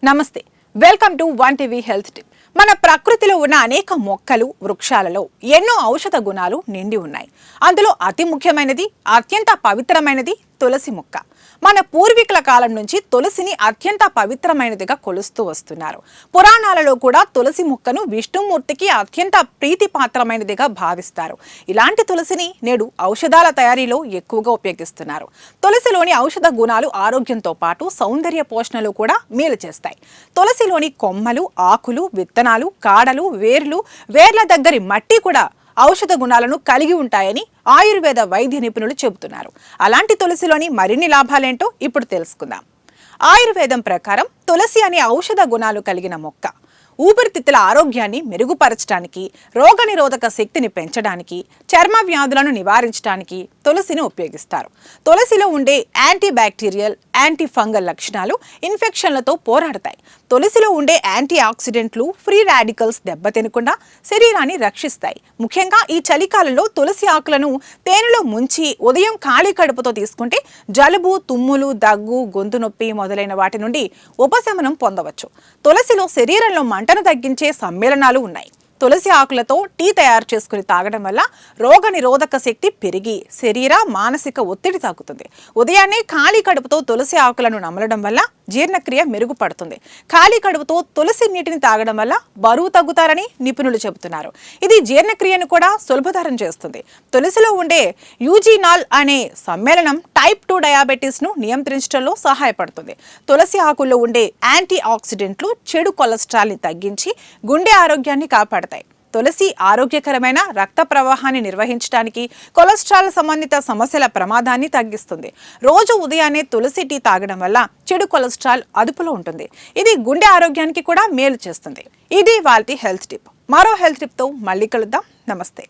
నమస్తే, welcome to one TV health tip. మన ప్రకృతిలో ఉన్న అనేక మొక్కలు, వృక్షాలలో ఎన్నో ఔషధ గుణాలు నిండి ఉన్నాయి. అందులో అతి ముఖ్యమైనది, అత్యంత పవిత్రమైనది తులసి మొక్క. మన పూర్వీకుల కాలం నుంచి తులసిని అత్యంత పవిత్రమైనదిగా కొలుస్తూ వస్తున్నారు. పురాణాలలో కూడా తులసి మొక్కను విష్ణుమూర్తికి అత్యంత ప్రీతిపాత్రమైనదిగా భావిస్తారు. ఇలాంటి తులసిని నేడు ఔషధాల తయారీలో ఎక్కువగా ఉపయోగిస్తున్నారు. తులసిలోని ఔషధ గుణాలు ఆరోగ్యంతో పాటు సౌందర్య పోషణలు కూడా మేలు చేస్తాయి. తులసిలోని కొమ్మలు, ఆకులు, విత్తనాలు, కాడలు, వేర్ల దగ్గరి మట్టి కూడా ఔషధ గుణాలను కలిగి ఉంటాయని ఆయుర్వేద వైద్య నిపుణులు చెబుతున్నారు. అలాంటి తులసిలోని మరిన్ని లాభాలేంటో ఇప్పుడు తెలుసుకుందాం. ఆయుర్వేదం ప్రకారం తులసి అనే ఔషధ గుణాలు కలిగిన మొక్క ఊపిరితిత్తుల ఆరోగ్యాన్ని మెరుగుపరచడానికి, రోగనిరోధక శక్తిని పెంచడానికి, చర్మ వ్యాధులను నివారించడానికి తులసిని ఉపయోగిస్తారు. తులసిలో ఉండే యాంటీ బ్యాక్టీరియల్, యాంటీ ఫంగల్ లక్షణాలు ఇన్ఫెక్షన్లతో పోరాడతాయి. తులసిలో ఉండే యాంటీ ఆక్సిడెంట్లు ఫ్రీ రాడికల్స్ దెబ్బతినకుండా శరీరాన్ని రక్షిస్తాయి. ముఖ్యంగా ఈ చలికాలంలో తులసి ఆకులను తేనెలో ముంచి ఉదయం ఖాళీ కడుపుతో తీసుకుంటే జలుబు, తుమ్ములు, దగ్గు, గొంతు నొప్పి మొదలైన వాటి నుండి ఉపశమనం పొందవచ్చు. తులసిలో శరీరంలో మంటను తగ్గించే సమ్మేళనాలు ఉన్నాయి. తులసి ఆకులతో టీ తయారు చేసుకుని తాగడం వల్ల రోగ నిరోధక శక్తి పెరిగి శరీర, మానసిక ఒత్తిడి తగ్గుతుంది. ఉదయాన్నే ఖాళీ కడుపుతో తులసి ఆకులను నమలడం వల్ల జీర్ణక్రియ మెరుగుపడుతుంది. ఖాళీ కడుపుతో తులసి నీటిని తాగడం వల్ల బరువు తగ్గుతారని నిపుణులు చెబుతున్నారు. ఇది జీర్ణక్రియను కూడా సులభతరం చేస్తుంది. తులసిలో ఉండే యూజినాల్ అనే సమ్మేళనం టైప్ 2 డయాబెటీస్ ను నియంత్రించడంలో సహాయపడుతుంది. తులసి ఆకుల్లో ఉండే యాంటీ ఆక్సిడెంట్లు చెడు కొలెస్ట్రాల్ ని తగ్గించి గుండె ఆరోగ్యాన్ని కాపాడతాయి. తులసి ఆరోగ్యకరమైన రక్త ప్రవాహాన్ని నిర్వహించడానికి, కొలెస్ట్రాల్ సంబంధిత సమస్యల ప్రమాదాన్ని తగ్గిస్తుంది. రోజు ఉదయాన్నే తులసి టీ తాగడం వల్ల చెడు కొలెస్ట్రాల్ అదుపులో ఉంటుంది. ఇది గుండె ఆరోగ్యానికి కూడా మేలు చేస్తుంది. ఇది వాల్టి హెల్త్ టిప్. మరో హెల్త్ టిప్ తో మళ్ళీ కలుద్దాం. నమస్తే.